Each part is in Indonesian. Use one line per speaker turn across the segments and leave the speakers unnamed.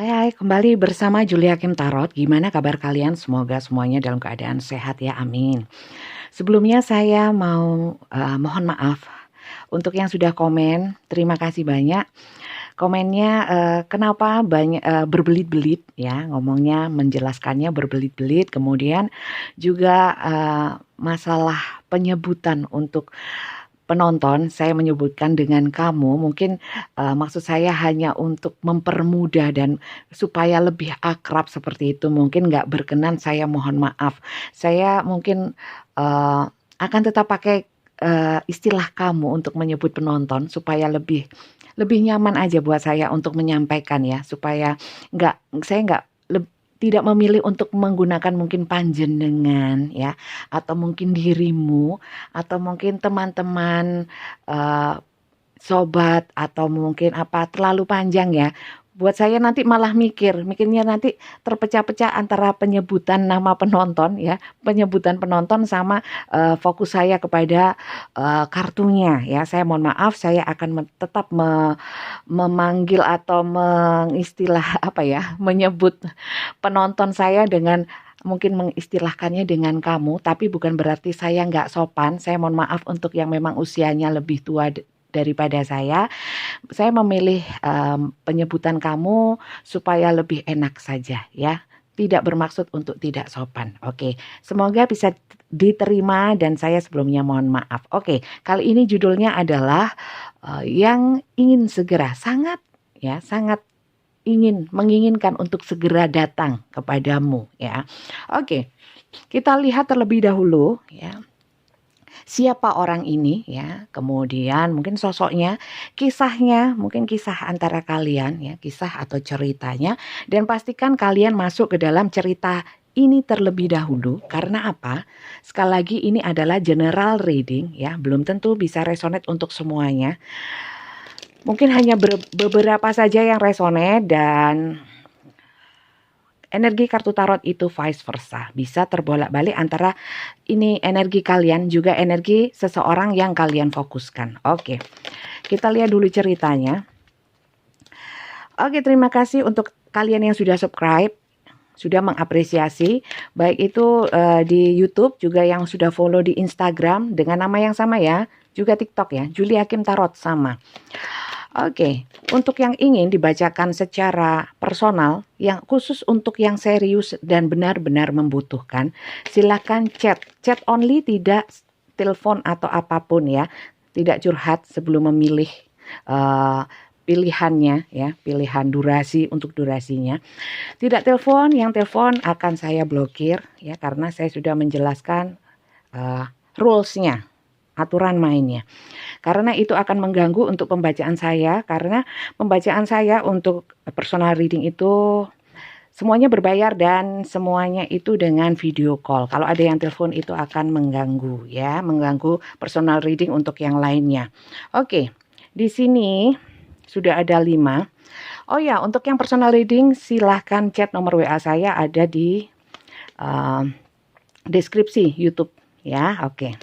Hai, kembali bersama Julia Kim Tarot. Gimana kabar kalian? Semoga semuanya dalam keadaan sehat ya, amin. Sebelumnya saya mau mohon maaf untuk yang sudah komen. Terima kasih banyak. Komennya kenapa banyak berbelit-belit ya, ngomongnya menjelaskannya berbelit-belit. Kemudian juga masalah penyebutan untuk penonton, saya menyebutkan dengan kamu, mungkin maksud saya hanya untuk mempermudah dan supaya lebih akrab seperti itu. Mungkin nggak berkenan, saya mohon maaf. Saya mungkin akan tetap pakai istilah kamu untuk menyebut penonton supaya lebih lebih nyaman aja buat saya untuk menyampaikan ya, supaya saya nggak tidak memilih untuk menggunakan mungkin panjenengan ya, atau mungkin dirimu, atau mungkin teman-teman, sobat, atau mungkin apa, terlalu panjang ya. Buat saya nanti malah mikirnya nanti terpecah-pecah antara penyebutan nama penonton ya, penyebutan penonton sama fokus saya kepada kartunya ya. Saya mohon maaf, saya akan tetap memanggil atau mengistilah apa ya, menyebut penonton saya dengan mungkin mengistilahkannya dengan kamu, tapi bukan berarti saya nggak sopan. Saya mohon maaf untuk yang memang usianya lebih tua daripada saya. Saya memilih penyebutan kamu supaya lebih enak saja ya. Tidak bermaksud untuk tidak sopan. Oke, semoga bisa diterima dan saya sebelumnya mohon maaf. Oke, kali ini judulnya adalah yang ingin segera, sangat menginginkan untuk segera datang kepadamu ya. Oke, kita lihat terlebih dahulu ya. Siapa orang ini ya, kemudian mungkin sosoknya, kisahnya, mungkin kisah antara kalian ya, kisah atau ceritanya, dan pastikan kalian masuk ke dalam cerita ini terlebih dahulu. Karena apa? Sekali lagi ini adalah general reading ya, belum tentu bisa resonate untuk semuanya. Mungkin hanya beberapa saja yang resonate, dan energi kartu tarot itu vice versa, bisa terbolak-balik antara ini energi kalian juga energi seseorang yang kalian fokuskan. Oke, kita lihat dulu ceritanya. Oke, terima kasih untuk kalian yang sudah subscribe, sudah mengapresiasi, baik itu di YouTube, juga yang sudah follow di Instagram dengan nama yang sama ya, juga TikTok ya, Julia Kim Tarot sama. Oke, untuk yang ingin dibacakan secara personal, yang khusus untuk yang serius dan benar-benar membutuhkan, silakan chat only, tidak telepon atau apapun ya, tidak curhat sebelum memilih pilihannya ya, pilihan durasi untuk durasinya. Tidak telepon, yang telepon akan saya blokir ya, karena saya sudah menjelaskan rules-nya, aturan mainnya. Karena itu akan mengganggu untuk pembacaan saya, karena pembacaan saya untuk personal reading itu semuanya berbayar dan semuanya itu dengan video call. Kalau ada yang telepon itu akan mengganggu ya, mengganggu personal reading untuk yang lainnya. Oke, di sini sudah ada 5. Oh ya, untuk yang personal reading silahkan chat nomor WA saya, ada di deskripsi YouTube ya. Oke,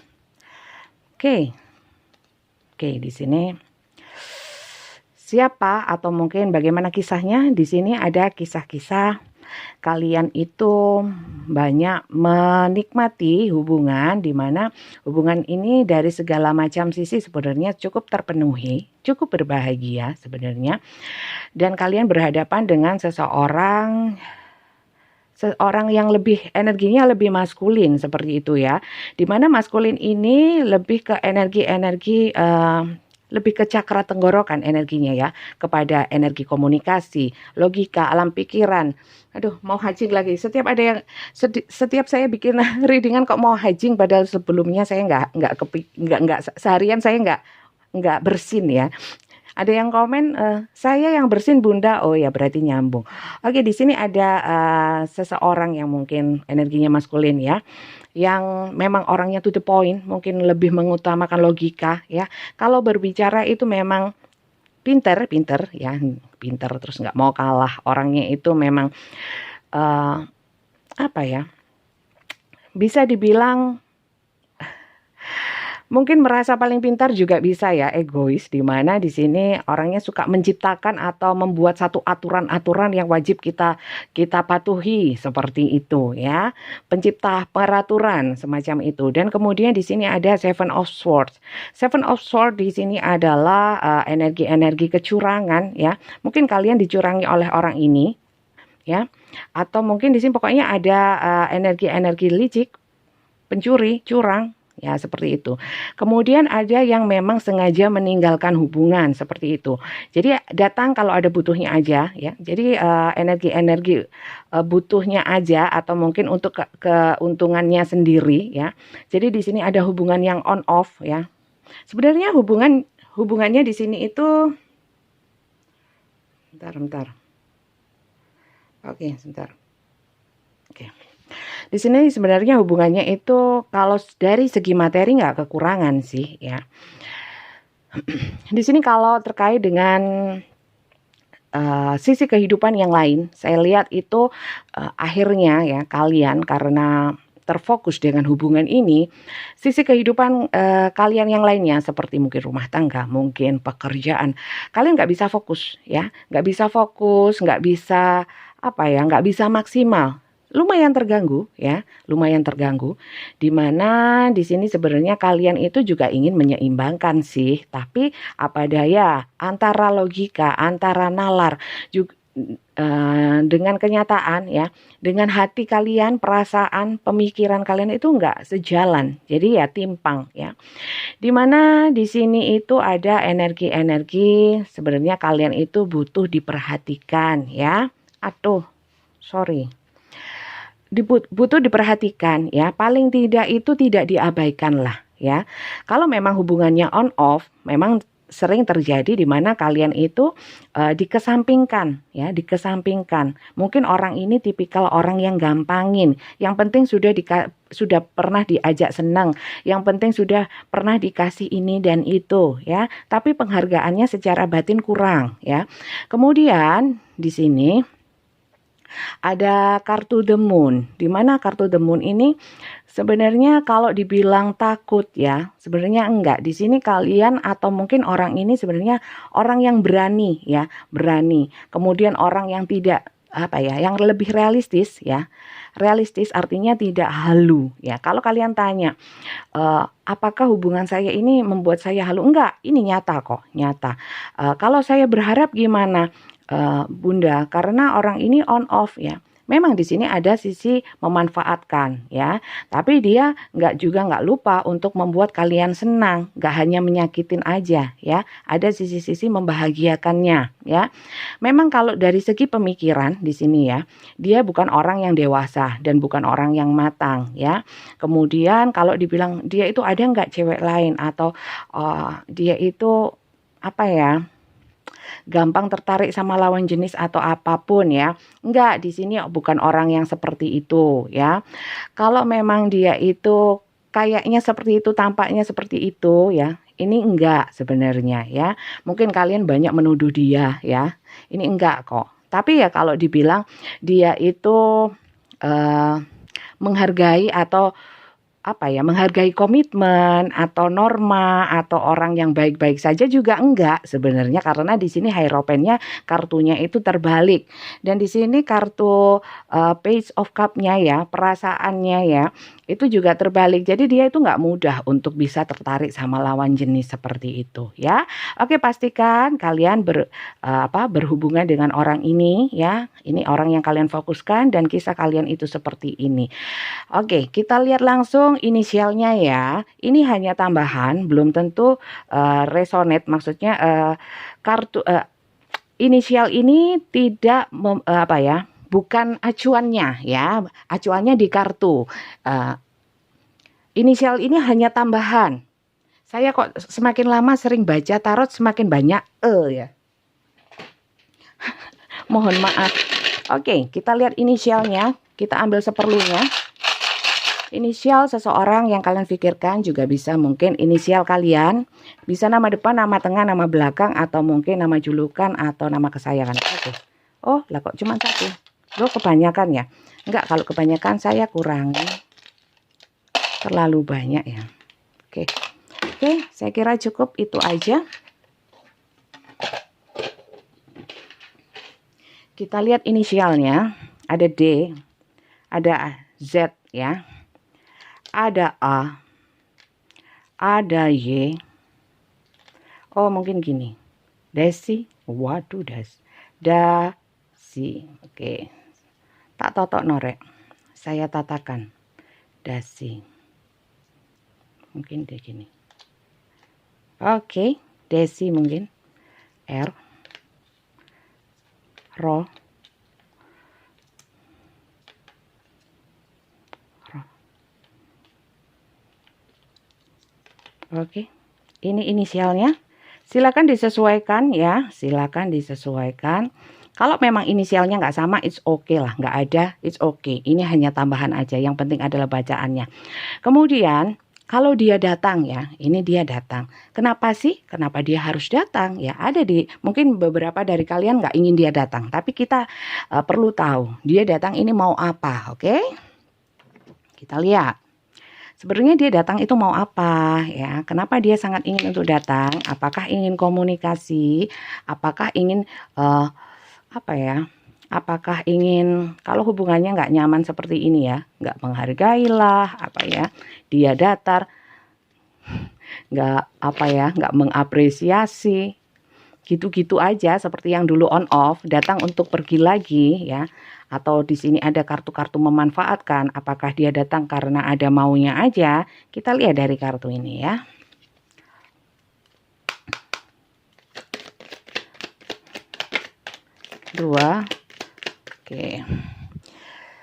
di sini siapa atau mungkin bagaimana kisahnya? Di sini ada kisah-kisah kalian itu banyak menikmati hubungan, di mana hubungan ini dari segala macam sisi sebenarnya cukup terpenuhi, cukup berbahagia sebenarnya. Dan kalian berhadapan dengan seseorang yang lebih energinya lebih maskulin seperti itu ya. Dimana maskulin ini lebih ke energi lebih ke cakra tenggorokan energinya ya, kepada energi komunikasi, logika, alam pikiran. Aduh, mau hajing lagi. Setiap saya bikin readingan kok mau hajing, padahal sebelumnya saya nggak seharian saya nggak bersin ya. Ada yang komen, saya yang bersin Bunda. Oh ya, berarti nyambung. Oke, di sini ada seseorang yang mungkin energinya maskulin ya, yang memang orangnya to the point, mungkin lebih mengutamakan logika ya. Kalau berbicara itu memang pinter ya, pinter, terus nggak mau kalah. Orangnya itu memang apa ya, bisa dibilang Mungkin merasa paling pintar juga bisa ya, egois, di mana di sini orangnya suka menciptakan atau membuat satu aturan-aturan yang wajib kita kita patuhi seperti itu ya. Pencipta peraturan semacam itu. Dan kemudian di sini ada Seven of Swords. Seven of Swords di sini adalah energi-energi kecurangan ya. Mungkin kalian dicurangi oleh orang ini ya. Atau mungkin di sini pokoknya ada energi-energi licik, pencuri, curang. Ya, seperti itu. Kemudian ada yang memang sengaja meninggalkan hubungan seperti itu. Jadi datang kalau ada butuhnya aja ya. Jadi energi-energi butuhnya aja atau mungkin untuk keuntungannya sendiri ya. Jadi di sini ada hubungan yang on off ya. Sebenarnya hubungannya di sini itu bentar. Oke, sebentar. Oke. Di sini sebenarnya hubungannya itu kalau dari segi materi nggak kekurangan sih ya. Di sini kalau terkait dengan sisi kehidupan yang lain, saya lihat itu akhirnya ya kalian karena terfokus dengan hubungan ini, sisi kehidupan kalian yang lainnya seperti mungkin rumah tangga, mungkin pekerjaan, kalian nggak bisa fokus ya, nggak bisa fokus, nggak bisa nggak bisa maksimal. Lumayan terganggu ya, lumayan terganggu. Dimana di sini sebenarnya kalian itu juga ingin menyeimbangkan sih, tapi apa daya antara logika, antara nalar juga dengan kenyataan ya, dengan hati kalian, perasaan, pemikiran kalian itu enggak sejalan. Jadi ya timpang ya. Dimana di sini itu ada energi-energi sebenarnya kalian itu butuh diperhatikan ya. Sorry. Butuh diperhatikan ya, paling tidak itu tidak diabaikan lah ya. Kalau memang hubungannya on off, memang sering terjadi di mana kalian itu dikesampingkan ya, dikesampingkan. Mungkin orang ini tipikal orang yang gampangin. Yang penting sudah pernah diajak senang, yang penting sudah pernah dikasih ini dan itu ya. Tapi penghargaannya secara batin kurang ya. Kemudian di sini ada kartu The Moon, di mana kartu The Moon ini sebenarnya kalau dibilang takut ya, sebenarnya enggak. Di sini kalian atau mungkin orang ini sebenarnya orang yang berani ya, berani. Kemudian orang yang tidak yang lebih realistis ya. Realistis artinya tidak halu ya. Kalau kalian tanya, apakah hubungan saya ini membuat saya halu? Enggak, ini nyata kok, nyata. Kalau saya berharap gimana? Bunda, karena orang ini on off ya. Memang di sini ada sisi memanfaatkan ya, tapi dia nggak lupa untuk membuat kalian senang, nggak hanya menyakitin aja ya. Ada sisi-sisi membahagiakannya ya. Memang kalau dari segi pemikiran di sini ya, dia bukan orang yang dewasa dan bukan orang yang matang ya. Kemudian kalau dibilang dia itu ada nggak cewek lain atau dia itu gampang tertarik sama lawan jenis atau apapun ya. Enggak, di sini bukan orang yang seperti itu ya. Kalau memang dia itu kayaknya seperti itu, tampaknya seperti itu ya. Ini enggak sebenarnya ya. Mungkin kalian banyak menuduh dia ya. Ini enggak kok. Tapi ya kalau dibilang dia itu menghargai atau menghargai komitmen atau norma atau orang yang baik-baik saja juga enggak sebenarnya, karena di sini hierophant-nya kartunya itu terbalik dan di sini kartu Page of Cup-nya ya, perasaannya ya itu juga terbalik. Jadi dia itu nggak mudah untuk bisa tertarik sama lawan jenis seperti itu ya. Oke, pastikan kalian berhubungan dengan orang ini ya. Ini orang yang kalian fokuskan dan kisah kalian itu seperti ini. Oke, kita lihat langsung inisialnya ya. Ini hanya tambahan, belum tentu resonate. Maksudnya kartu inisial ini tidak bukan acuannya ya. Acuannya di kartu. Inisial ini hanya tambahan. Saya kok semakin lama sering baca tarot semakin banyak ya. Mohon maaf. Oke, kita lihat inisialnya. Kita ambil seperlunya. Inisial seseorang yang kalian pikirkan juga bisa mungkin inisial kalian. Bisa nama depan, nama tengah, nama belakang, atau mungkin nama julukan atau nama kesayangan. Oke. Oh, lah kok cuma satu. Loh, kebanyakan ya? Enggak, kalau kebanyakan saya kurangi. Terlalu banyak ya. Oke. Oke, saya kira cukup itu aja. Kita lihat inisialnya, ada D, ada Z ya, ada A, ada Y. Oh mungkin gini, Desi, waduh Dasi, oke. Tak totok norek, saya tatakan, Dasi. Mungkin dia gini. Oke, Desi mungkin, R, Ro, oke. Ini inisialnya. Silakan disesuaikan ya, silakan disesuaikan. Kalau memang inisialnya nggak sama, it's okay lah, nggak ada, it's okay. Ini hanya tambahan aja, yang penting adalah bacaannya. Kemudian, kalau dia datang ya, ini dia datang. Kenapa sih? Kenapa dia harus datang? Ya ada mungkin beberapa dari kalian nggak ingin dia datang, tapi kita perlu tahu, dia datang ini mau apa, oke? Kita lihat. Sebenarnya dia datang itu mau apa ya? Kenapa dia sangat ingin untuk datang? Apakah ingin komunikasi? Apakah ingin apa ya? Apakah ingin kalau hubungannya nggak nyaman seperti ini ya, nggak menghargailah apa ya? Dia datar, nggak apa ya? Nggak mengapresiasi, gitu-gitu aja seperti yang dulu on off, datang untuk pergi lagi ya. Atau di sini ada kartu-kartu memanfaatkan, apakah dia datang karena ada maunya aja? Kita lihat dari kartu ini ya. Dua. Oke.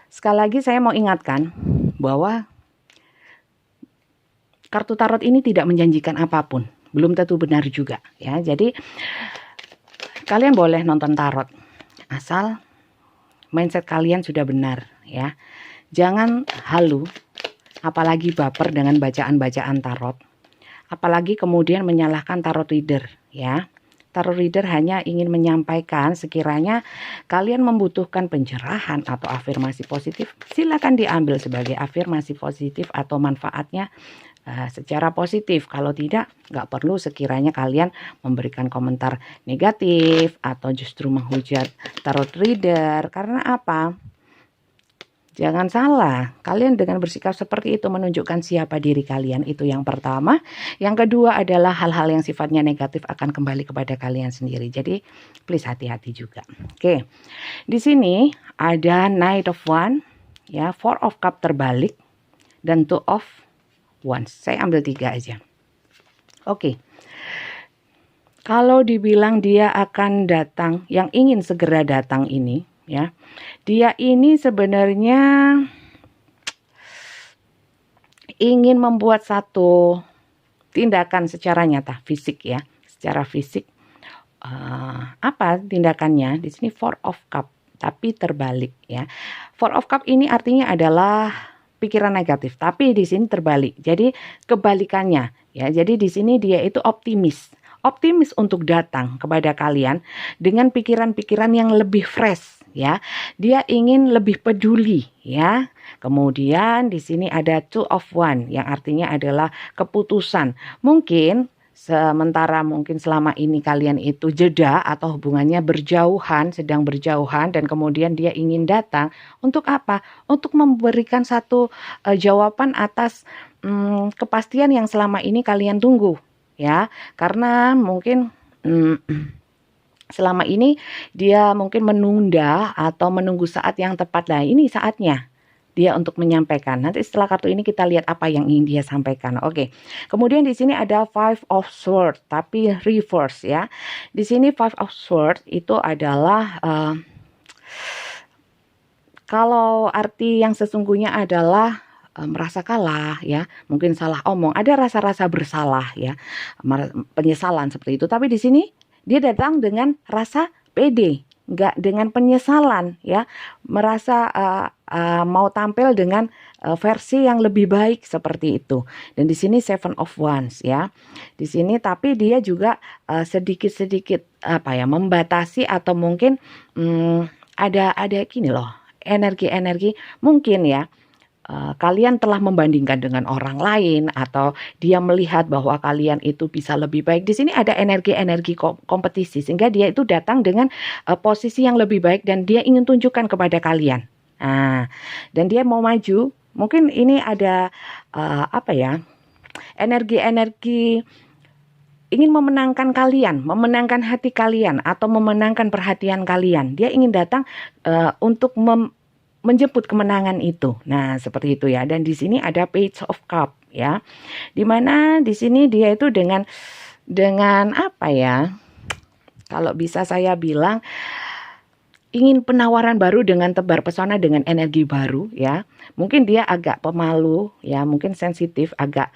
Sekali lagi saya mau ingatkan bahwa kartu tarot ini tidak menjanjikan apapun, belum tentu benar juga ya. Jadi kalian boleh nonton tarot asal mindset kalian sudah benar ya. Jangan halu, apalagi baper dengan bacaan-bacaan tarot. Apalagi kemudian menyalahkan tarot reader ya. Tarot reader hanya ingin menyampaikan sekiranya kalian membutuhkan pencerahan atau afirmasi positif, silakan diambil sebagai afirmasi positif atau manfaatnya secara positif. Kalau tidak, nggak perlu sekiranya kalian memberikan komentar negatif atau justru menghujat tarot reader. Karena apa? Jangan salah, kalian dengan bersikap seperti itu menunjukkan siapa diri kalian. Itu yang pertama. Yang kedua adalah hal-hal yang sifatnya negatif akan kembali kepada kalian sendiri. Jadi please hati-hati juga. Oke, di sini ada Knight of Wands, ya, Four of Cup terbalik dan Two of Wands. Saya ambil 3 aja. Oke. Kalau dibilang dia akan datang, yang ingin segera datang ini, ya, dia ini sebenarnya ingin membuat satu tindakan secara nyata, fisik ya, secara fisik. Apa tindakannya? Di sini Four of Cup, tapi terbalik ya. Four of Cup ini artinya adalah pikiran negatif, tapi di sini terbalik. Jadi kebalikannya ya. Jadi di sini dia itu optimis untuk datang kepada kalian dengan pikiran-pikiran yang lebih fresh ya. Dia ingin lebih peduli ya. Kemudian di sini ada Two of Wands yang artinya adalah keputusan. Mungkin sementara mungkin selama ini kalian itu jeda atau hubungannya berjauhan, sedang berjauhan, dan kemudian dia ingin datang untuk apa? Untuk memberikan satu jawaban atas kepastian yang selama ini kalian tunggu ya. Karena mungkin selama ini dia mungkin menunda atau menunggu saat yang tepat. Nah, ini saatnya dia untuk menyampaikan. Nanti setelah kartu ini kita lihat apa yang ingin dia sampaikan. Oke. Kemudian di sini ada Five of Swords tapi reverse ya. Di sini Five of Swords itu adalah kalau arti yang sesungguhnya adalah merasa kalah ya, mungkin salah omong, ada rasa-rasa bersalah ya, penyesalan seperti itu. Tapi di sini dia datang dengan rasa pede, nggak dengan penyesalan ya, merasa mau tampil dengan versi yang lebih baik seperti itu. Dan di sini Seven of Wands ya, di sini tapi dia juga sedikit-sedikit apa ya, membatasi atau mungkin ada gini loh, energi-energi mungkin ya. kalian telah membandingkan dengan orang lain, atau dia melihat bahwa kalian itu bisa lebih baik. Di sini ada energi-energi kompetisi, sehingga dia itu datang dengan posisi yang lebih baik dan dia ingin tunjukkan kepada kalian. Nah, dan dia mau maju. Mungkin ini ada energi-energi ingin memenangkan kalian, memenangkan hati kalian, atau memenangkan perhatian kalian. Dia ingin datang untuk menjemput kemenangan itu. Nah, seperti itu ya. Dan di sini ada Page of Cup ya. Dimana di sini dia itu dengan apa ya? Kalau bisa saya bilang ingin penawaran baru dengan tebar pesona, dengan energi baru ya. Mungkin dia agak pemalu ya, mungkin sensitif, agak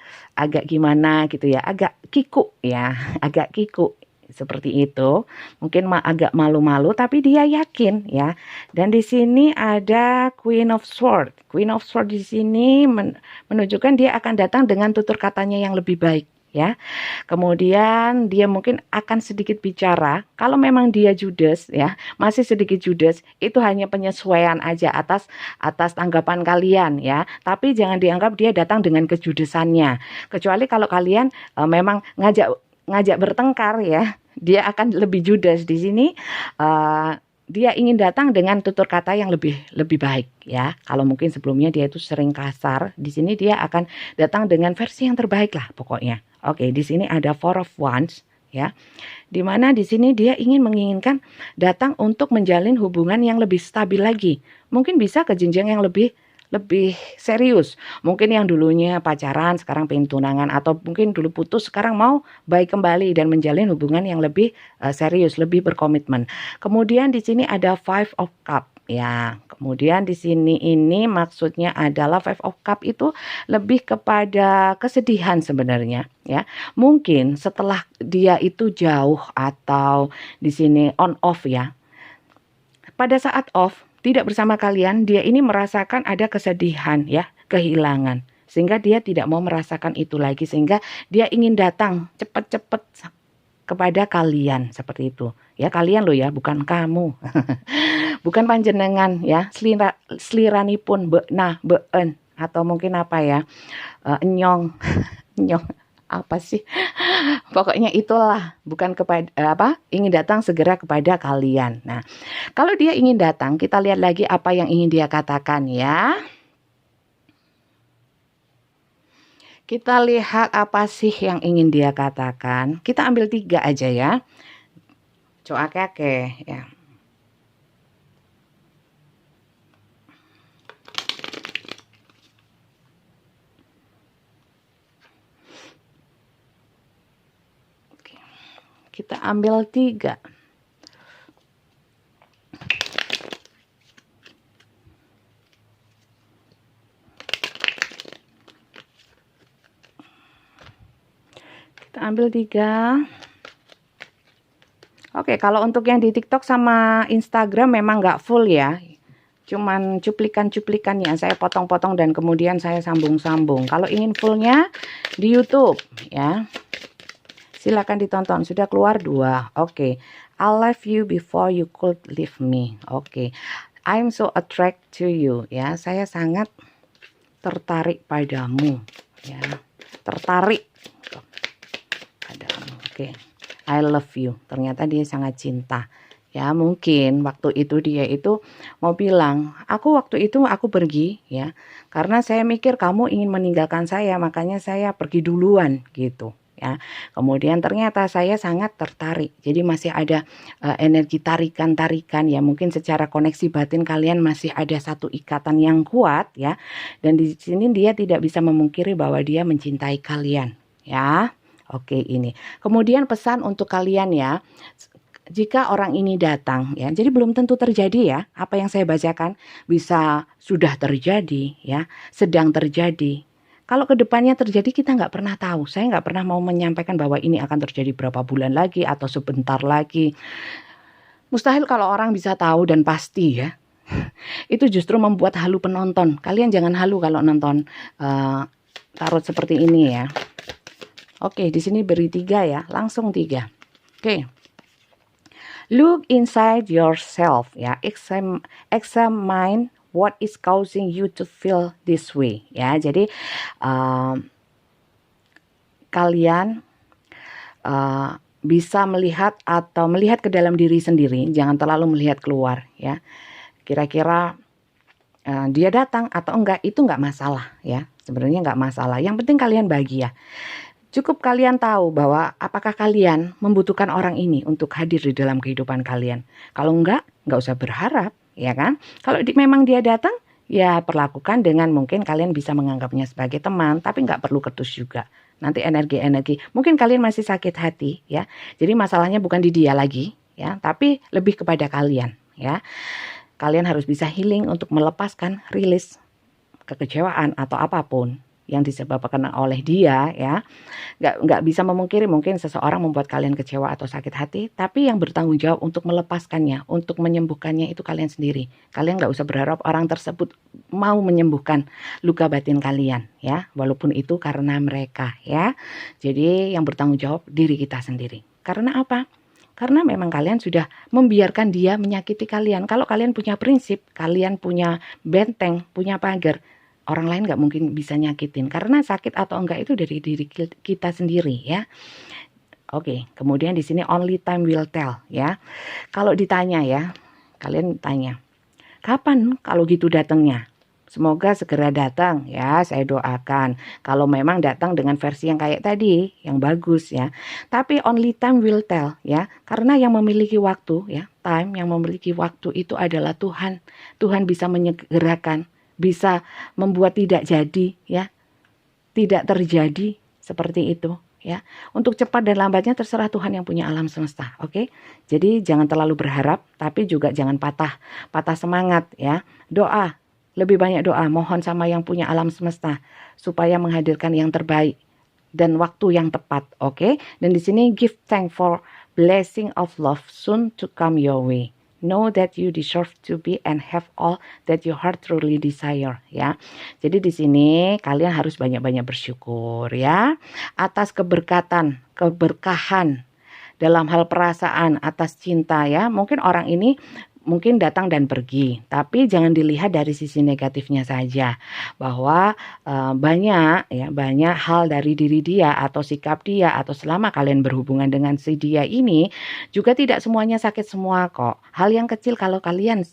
gimana gitu ya, agak kiku ya, agak kiku seperti itu. Mungkin agak malu-malu, tapi dia yakin ya. Dan di sini ada Queen of Swords. Queen of Swords di sini menunjukkan dia akan datang dengan tutur katanya yang lebih baik ya. Kemudian dia mungkin akan sedikit bicara. Kalau memang dia judes ya, masih sedikit judes, itu hanya penyesuaian aja atas tanggapan kalian ya. Tapi jangan dianggap dia datang dengan kejudesannya. Kecuali kalau kalian memang ngajak bertengkar ya, dia akan lebih judes. Di sini dia ingin datang dengan tutur kata yang lebih baik ya. Kalau mungkin sebelumnya dia itu sering kasar, di sini dia akan datang dengan versi yang terbaik lah pokoknya. Oke, di sini ada Four of Wands ya. Dimana di sini dia menginginkan datang untuk menjalin hubungan yang lebih stabil lagi. Mungkin bisa ke jenjang yang lebih serius. Mungkin yang dulunya pacaran sekarang pengen tunangan, atau mungkin dulu putus sekarang mau baik kembali dan menjalin hubungan yang lebih serius, lebih berkomitmen. Kemudian di sini ada Five of Cup ya. Kemudian di sini ini maksudnya adalah Five of Cup itu lebih kepada kesedihan sebenarnya ya. Mungkin setelah dia itu jauh, atau di sini on off ya. Pada saat off tidak bersama kalian, dia ini merasakan ada kesedihan ya, kehilangan. Sehingga dia tidak mau merasakan itu lagi, sehingga dia ingin datang cepat-cepat kepada kalian, seperti itu. Ya, kalian loh ya, bukan kamu. Bukan panjenengan ya, seliranipun been, atau mungkin apa ya, nyong. Nyong apa sih? Pokoknya itulah, bukan kepada ingin datang segera kepada kalian. Nah, kalau dia ingin datang, kita lihat lagi apa yang ingin dia katakan ya. Kita lihat apa sih yang ingin dia katakan. Kita ambil 3 aja ya. Coba keke ya. Kita ambil 3. Kita ambil 3. Oke, kalau untuk yang di TikTok sama Instagram memang nggak full ya. Cuman cuplikan-cuplikannya saya potong-potong dan kemudian saya sambung-sambung. Kalau ingin fullnya di YouTube ya. Silakan ditonton. Sudah keluar 2. Oke. I love you before you could leave me. Oke. I'm so attracted to you. Ya, saya sangat tertarik padamu. Ya, tertarik padamu. Oke. I love you. Ternyata dia sangat cinta. Ya, mungkin waktu itu dia itu mau bilang, waktu itu aku pergi ya. Karena saya mikir kamu ingin meninggalkan saya, makanya saya pergi duluan gitu. Ya, kemudian ternyata saya sangat tertarik. Jadi masih ada energi tarikan-tarikan ya. Mungkin secara koneksi batin kalian masih ada satu ikatan yang kuat ya. Dan di sini dia tidak bisa memungkiri bahwa dia mencintai kalian ya. Oke, ini. Kemudian pesan untuk kalian ya. Jika orang ini datang ya, jadi belum tentu terjadi ya. Apa yang saya bacakan bisa sudah terjadi ya, sedang terjadi. Kalau kedepannya terjadi kita nggak pernah tahu. Saya nggak pernah mau menyampaikan bahwa ini akan terjadi berapa bulan lagi atau sebentar lagi. Mustahil kalau orang bisa tahu dan pasti ya. Itu justru membuat halu penonton. Kalian jangan halu kalau nonton tarot seperti ini ya. Oke, di sini beri 3 ya, langsung 3. Oke. Look inside yourself ya. Examine what is causing you to feel this way, ya. Jadi kalian bisa melihat atau melihat ke dalam diri sendiri, jangan terlalu melihat keluar, ya. Kira-kira dia datang atau enggak itu enggak masalah, ya. Sebenarnya enggak masalah. Yang penting kalian bahagia. Cukup kalian tahu bahwa apakah kalian membutuhkan orang ini untuk hadir di dalam kehidupan kalian. Kalau enggak usah berharap, ya kan? Kalau memang dia datang, ya perlakukan dengan mungkin kalian bisa menganggapnya sebagai teman, tapi enggak perlu ketus juga. Nanti energi-energi, mungkin kalian masih sakit hati, ya. Jadi masalahnya bukan di dia lagi, ya, tapi lebih kepada kalian, ya. Kalian harus bisa healing untuk melepaskan, rilis kekecewaan atau apapun yang disebabkan oleh dia, ya. Nggak bisa memungkiri mungkin seseorang membuat kalian kecewa atau sakit hati, tapi yang bertanggung jawab untuk melepaskannya, untuk menyembuhkannya itu kalian sendiri. Kalian nggak usah berharap orang tersebut mau menyembuhkan luka batin kalian, ya, walaupun itu karena mereka, ya. Jadi yang bertanggung jawab diri kita sendiri. Karena apa? Karena memang kalian sudah membiarkan dia menyakiti kalian. Kalau kalian punya prinsip, kalian punya benteng, punya pagar, orang lain nggak mungkin bisa nyakitin. Karena sakit atau enggak itu dari diri kita sendiri, ya. Oke, kemudian di sini only time will tell, ya. Kalau ditanya, ya, kalian tanya, kapan kalau gitu datangnya? Semoga segera datang, ya, saya doakan. Kalau memang datang dengan versi yang kayak tadi, yang bagus, ya. Tapi only time will tell, ya. Karena yang memiliki waktu, ya, time yang memiliki waktu itu adalah Tuhan. Tuhan bisa menyegerakan, bisa membuat tidak jadi, ya. Tidak terjadi seperti itu, ya. Untuk cepat dan lambatnya terserah Tuhan yang punya alam semesta, oke? Jadi jangan terlalu berharap, tapi juga jangan patah semangat, ya. Doa. Lebih banyak doa, mohon sama yang punya alam semesta supaya menghadirkan yang terbaik dan waktu yang tepat, oke? Dan di sini give thanks for blessing of love soon to come your way. Know that you deserve to be and have all that your heart truly desire, ya. Jadi di sini kalian harus banyak-banyak bersyukur, ya, atas keberkahan dalam hal perasaan, atas cinta, ya. Mungkin orang ini mungkin datang dan pergi, tapi jangan dilihat dari sisi negatifnya saja, bahwa banyak hal dari diri dia atau sikap dia atau selama kalian berhubungan dengan si dia ini juga tidak semuanya sakit semua kok. Hal yang kecil kalau kalian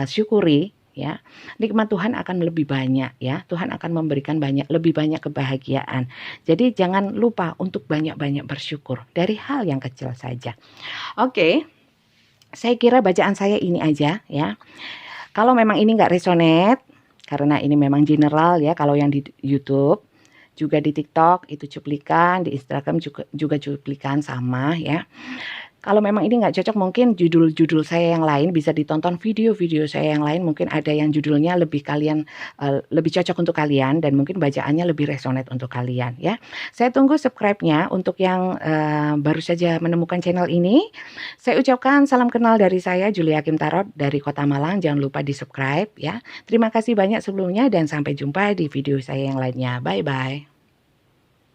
syukuri, ya, nikmat Tuhan akan lebih banyak, ya. Tuhan akan memberikan lebih banyak kebahagiaan. Jadi jangan lupa untuk banyak-banyak bersyukur dari hal yang kecil saja. Oke. Saya kira bacaan saya ini aja, ya. Kalau memang ini nggak resonate, karena ini memang general, ya. Kalau yang di YouTube, juga di TikTok itu cuplikan, di Instagram juga cuplikan sama, ya. Kalau memang ini nggak cocok, mungkin judul-judul saya yang lain bisa ditonton, video-video saya yang lain mungkin ada yang judulnya lebih cocok untuk kalian dan mungkin bacaannya lebih resonate untuk kalian, ya. Saya tunggu subscribe-nya untuk yang baru saja menemukan channel ini. Saya ucapkan salam kenal dari saya Julia Kim Tarot dari Kota Malang. Jangan lupa di subscribe, ya. Terima kasih banyak sebelumnya dan sampai jumpa di video saya yang lainnya. Bye bye.